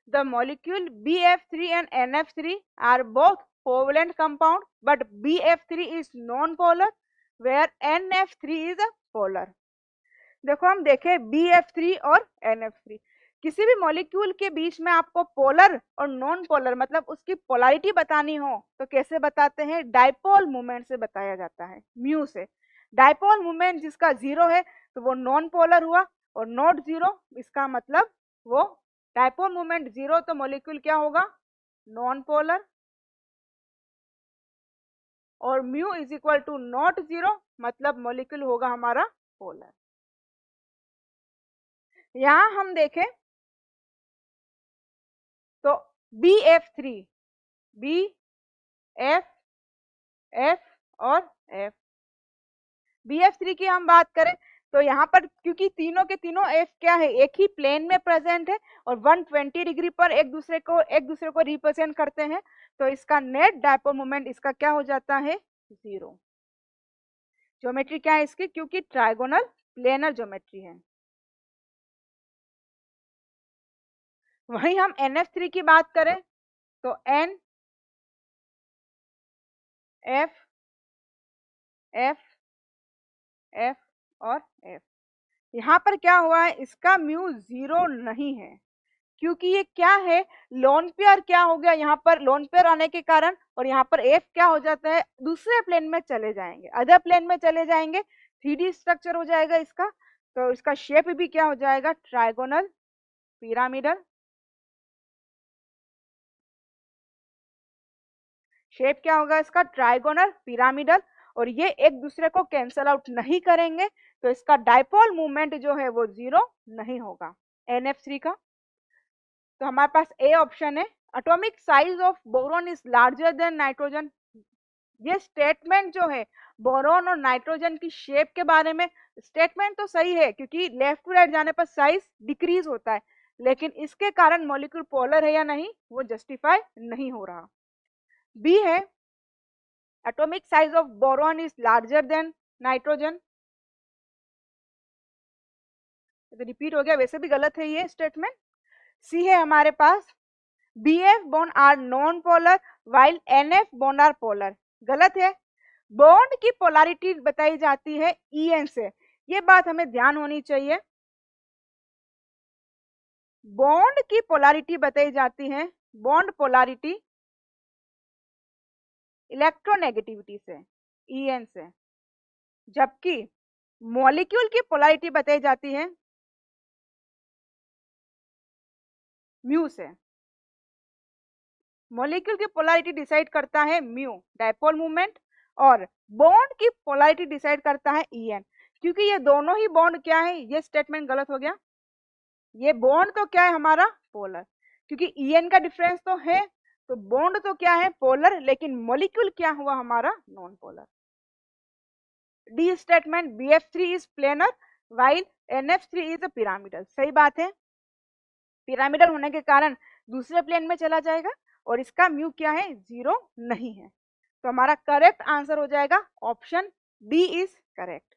the molecule BF3 and NF3 are both covalent compound, but BF3 is non-polar where NF3 is a polar. देखो हम देखें BF3 और NF3, किसी भी molecule के बीच में आपको पोलर और नॉन पोलर मतलब उसकी पोलैरिटी बतानी हो तो कैसे बताते हैं? डाइपोल मूवमेंट से बताया जाता है, म्यू से। डाइपोल मूवमेंट जिसका 0 है तो वो नॉन पोलर हुआ, और नॉट 0 इसका मतलब वो डाइपोल मूवमेंट 0 तो मॉलिक्यूल क्या होगा? नॉन पोलर, और mu is equal to not 0 मतलब मॉलिक्यूल होगा हमारा पोलर। यहां हम देखें तो BF3, B, F, F और F, BF3 की हम बात करें तो यहाँ पर क्योंकि तीनों के तीनों F क्या है? एक ही प्लेन में प्रेजेंट है और 120 डिग्री पर एक दूसरे को रिप्रेजेंट करते हैं, तो इसका नेट डाइपोल मोमेंट इसका क्या हो जाता है? 0। ज्योमेट्री क्या है इसकी? क्योंकि ट्राइगोनल प्लेनर ज्योमेट्री है। वहीं हम NF3 की बात करें तो N, F, F, F और F, यहाँ पर क्या हुआ है? इसका म्यू 0 नहीं है क्योंकि ये क्या है? लोन पेयर क्या हो गया यहाँ पर? लोन पेयर आने के कारण, और यहाँ पर F क्या हो जाता है? दूसरे प्लेन में चले जाएंगे, अदर प्लेन में चले जाएंगे, 3D स्ट्रक्चर हो जाएगा इसका, तो इसका शेप भी क्या हो जाएगा? Trigonal pyramidal. शेप क्या होगा इसका? ट्राइगोनल पिरामिडल, और ये एक दूसरे को कैंसल आउट नहीं करेंगे, तो इसका डाइपोल मूवमेंट जो है वो 0 नहीं होगा NF3 का। तो हमारे पास ए ऑप्शन है। Atomic size of boron is larger than nitrogen, ये स्टेटमेंट जो है बोरॉन और नाइट्रोजन की शेप के बारे में, स्टेटमेंट तो सही है क्योंकि लेफ्ट टू राइट जाने पर साइज डिक्रीज होता है, लेकिन इसके कारण मॉलिक्यूल पोलर है या नहीं वो जस्टिफाई नहीं हो रहा। बी है atomic size of boron is larger than nitrogen, तो रिपीट हो गया, वैसे भी गलत है ये स्टेटमेंट। सी है हमारे पास BF bond are non polar while NF bond are polar, गलत है। बॉन्ड की पोलैरिटी बताई जाती है EN से, ये बात हमें ध्यान होनी चाहिए। बॉन्ड की पोलैरिटी बताई जाती है, बॉन्ड पोलैरिटी इलेक्ट्रोनेगेटिविटी से, EN से, जबकि मॉलिक्यूल की पोलैरिटी बताई जाती है म्यू से। मॉलिक्यूल की पोलैरिटी डिसाइड करता है म्यू, डाइपोल मूवमेंट, और बॉन्ड की पोलैरिटी डिसाइड करता है EN। क्योंकि ये दोनों ही बॉन्ड क्या है? ये स्टेटमेंट गलत हो गया, ये बॉन्ड तो क्या है हमारा? पोलर, क्योंकि EN का डिफरेंस तो है, तो बॉन्ड तो क्या है? पोलर, लेकिन मॉलिक्यूल क्या हुआ हमारा? Non polar. D statement BF3 is planar while NF3 is a pyramidal, सही बात है, पिरामिडल होने के कारण दूसरे प्लेन में चला जाएगा, और इसका म्यू क्या है? 0 नहीं है, तो हमारा करेक्ट आंसर हो जाएगा ऑप्शन डी इज करेक्ट।